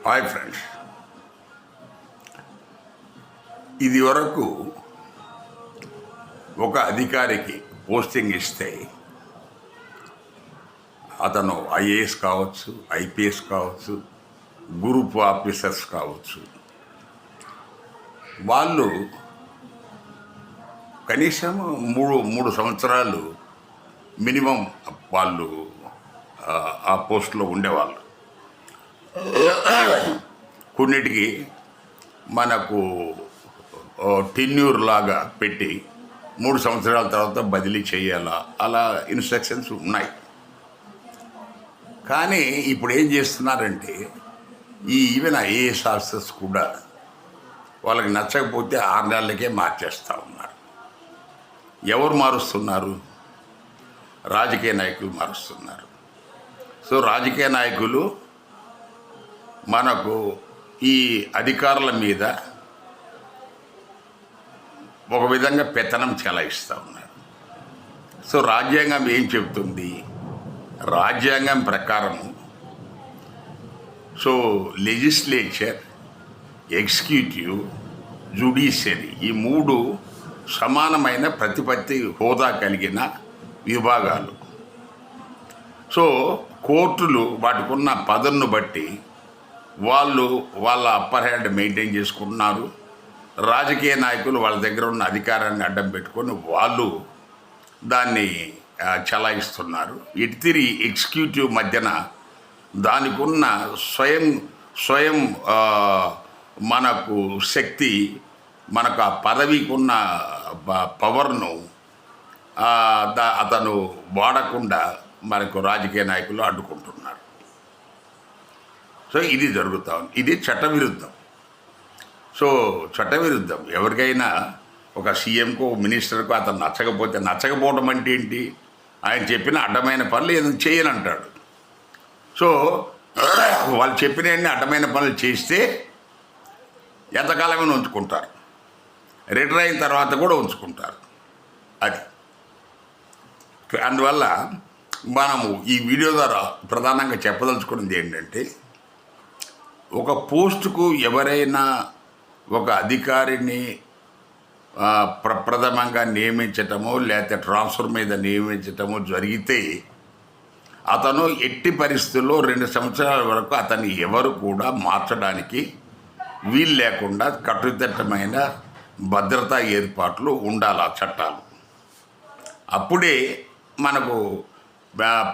Hi friends, ఇది వరకు ఒక అధికారికి పోస్టింగ్ ఇస్తే అతను ఐఏఎస్ కావచ్చు, ఐపీఎస్ కావచ్చు, గ్రూప్ ఆఫీసర్స్ కావచ్చు, వాళ్ళు కనీసం మూడు సంవత్సరాలు మినిమం వాళ్ళు ఆ పోస్ట్లో ఉండేవాళ్ళు. కొన్నిటికి మనకు టెన్యూర్ లాగా పెట్టి 3 సంవత్సరాల తర్వాత బదిలీ చేయాలా, అలా ఇన్స్ట్రక్షన్స్ ఉన్నాయి. కానీ ఇప్పుడు ఏం చేస్తున్నారంటే ఈవెన్ ఐఏఎస్ ఆఫీసర్స్ కూడా వాళ్ళకి నచ్చకపోతే 6 నెలలకే మార్చేస్తూ ఉన్నారు. ఎవరు మారుస్తున్నారు? రాజకీయ నాయకులు మారుస్తున్నారు. సో రాజకీయ నాయకులు మనకు ఈ అధికారుల మీద ఒక విధంగా పెత్తనం చెలాయిస్తూ ఉన్నారు. సో రాజ్యాంగం ఏం చెబుతుంది? రాజ్యాంగం ప్రకారం సో లెజిస్లేచర్, ఎగ్జిక్యూటివ్, జ్యుడిషియరీ ఈ 3 సమానమైన ప్రతిపత్తి హోదా కలిగిన విభాగాలు. సో కోర్టులు వాటికున్న పదవిని బట్టి వాళ్ళు వాళ్ళ అప్పర్ హ్యాండ్ మెయింటైన్ చేసుకుంటున్నారు. రాజకీయ నాయకులు వాళ్ళ దగ్గర ఉన్న అధికారాన్ని అడ్డం పెట్టుకొని వాళ్ళు దాన్ని చలాయిస్తున్నారు. ఇటు తిరిగి ఎగ్జిక్యూటివ్ మధ్యన దానికి ఉన్న స్వయం మనకు శక్తి, మనకు ఆ పదవికి ఉన్న పవర్ను అతను వాడకుండా మనకు రాజకీయ నాయకులు అడ్డుకుంటున్నారు. సో ఇది జరుగుతూ ఉంది. ఇది చట్టవిరుద్ధం. సో చట్టవిరుద్ధం. ఎవరికైనా ఒక సీఎంకు, ఒక మినిస్టర్కు అతను నచ్చకపోవడం అంటే ఏంటి? ఆయన చెప్పిన అడ్డమైన పనులు ఏదైనా చేయనంటాడు. సో వాళ్ళు చెప్పిన అడ్డమైన పనులు చేస్తే ఎంతకాలమైనా ఉంచుకుంటారు, రిటైర్ అయిన తర్వాత కూడా ఉంచుకుంటారు. అది అందువల్ల మనము ఈ వీడియో ద్వారా ప్రధానంగా చెప్పదలుచుకున్నది ఏంటంటే, ఒక పోస్టుకు ఎవరైనా ఒక అధికారిని ప్రప్రథమంగా నియమించటమో లేకపోతే ట్రాన్స్ఫర్ మీద నియమించటమో జరిగితే అతను ఎట్టి పరిస్థితుల్లో 2 సంవత్సరాల వరకు అతన్ని ఎవరు కూడా మార్చడానికి వీలు లేకుండా కట్టుదిట్టమైన భద్రతా ఏర్పాట్లు ఉండాలి ఆ చట్టాలు. అప్పుడే మనకు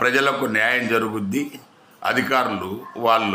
ప్రజలకు న్యాయం జరుగుద్ది. అధికారులు వాళ్ళ